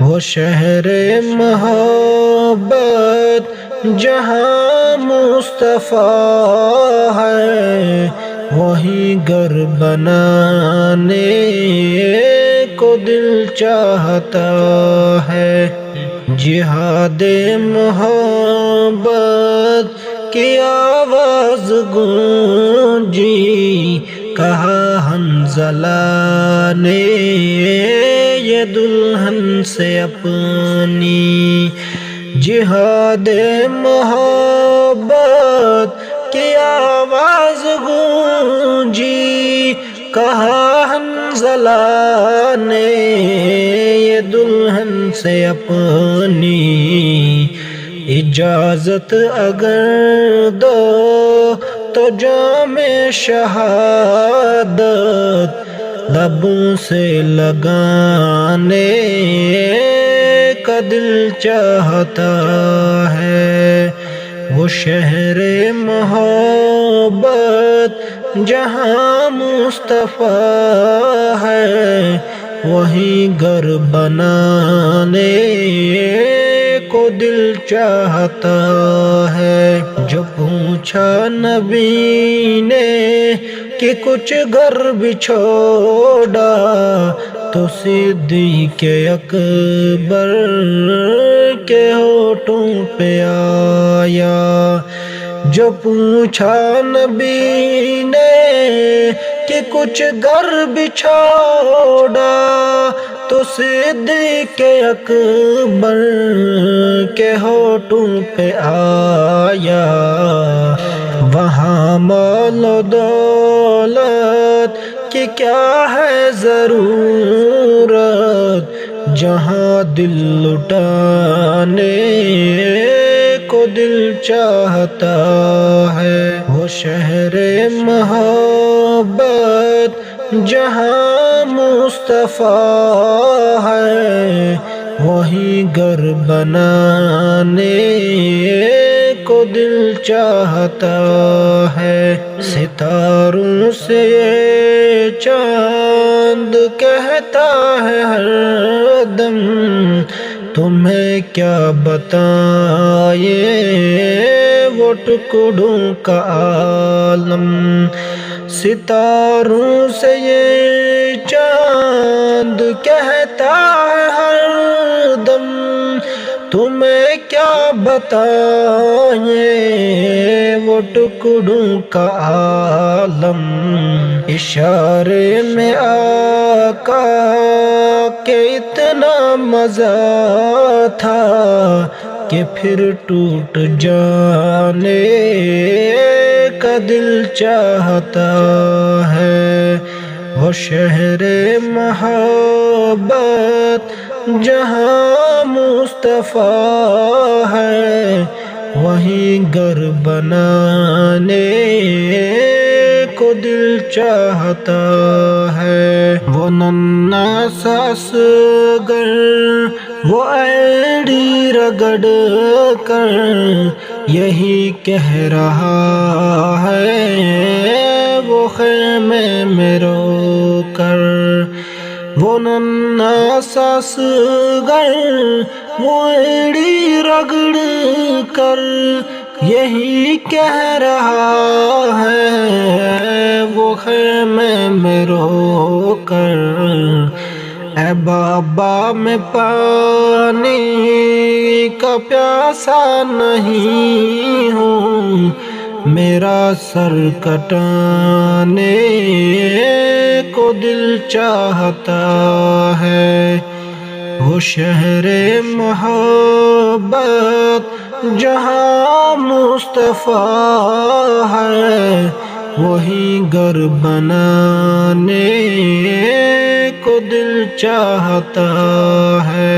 وہ شہر محبت جہاں مصطفیٰ ہے، وہیں گھر بنانے کو دل چاہتا ہے۔ جہاد محبت کی آواز گونجی، کہا حنظلہ نے یہ دلہن سے اپنی۔ جہاد محبت کی آواز گونجی، کہا حنظلہ نے یہ دلہن سے اپنی۔ اجازت اگر دو تو جام شہادت لبوں سے لگانے کا دل چاہتا ہے۔ وہ شہر محبت جہاں مصطفیٰ ہے، وہیں گھر بنانے کو دل چاہتا ہے۔ جو پوچھا نبی نے کہ کچھ گھر بھی چھوڑا، تو صدیق اکبر کے ہونٹوں پہ آیا۔ جو پوچھا نبی نے کہ کچھ گھر بھی چھوڑا، تو صدیق اکبر کے ہونٹوں پہ آیا۔ وہاں مال و دولت کی کیا ہے ضرورت، جہاں دل لٹانے کو دل چاہتا ہے۔ وہ شہر محبت جہاں مصطفیٰ ہے، وہیں گھر بنانے کو دل چاہتا ہے۔ ستاروں سے چاند کہتا ہے ہر دم، تمہیں کیا بتائے وہ ٹکڑوں کا عالم۔ ستاروں سے یہ چاند کہتا ہے ہر دم، تمہیں کیا بتائے وہ ٹکڑوں کا عالم۔ اشارے میں آقا کہ اتنا مزہ تھا کہ پھر ٹوٹ جانے کا دل چاہتا ہے۔ وہ شہر محبت جہاں مصطفیٰ ہے، وہیں گھر بنانے کو دل چاہتا ہے۔ وہ ننھا سا اصغر وہ ایڑی رگڑ کر یہی کہہ رہا ہے، وہ خیمے میں رو کر۔ وہ ننھا سا اصغر وہ ایڑی رگڑ کر یہی کہہ رہا ہے، وہ خیمے میں رو کر۔ اے بابا میں پانی کا پیاسا نہیں ہوں، میرا سر کٹانے کو دل چاہتا ہے۔ وہ شہر محبت جہاں مصطفیٰ ہے، وہیں گھر بنانے کو دل چاہتا ہے۔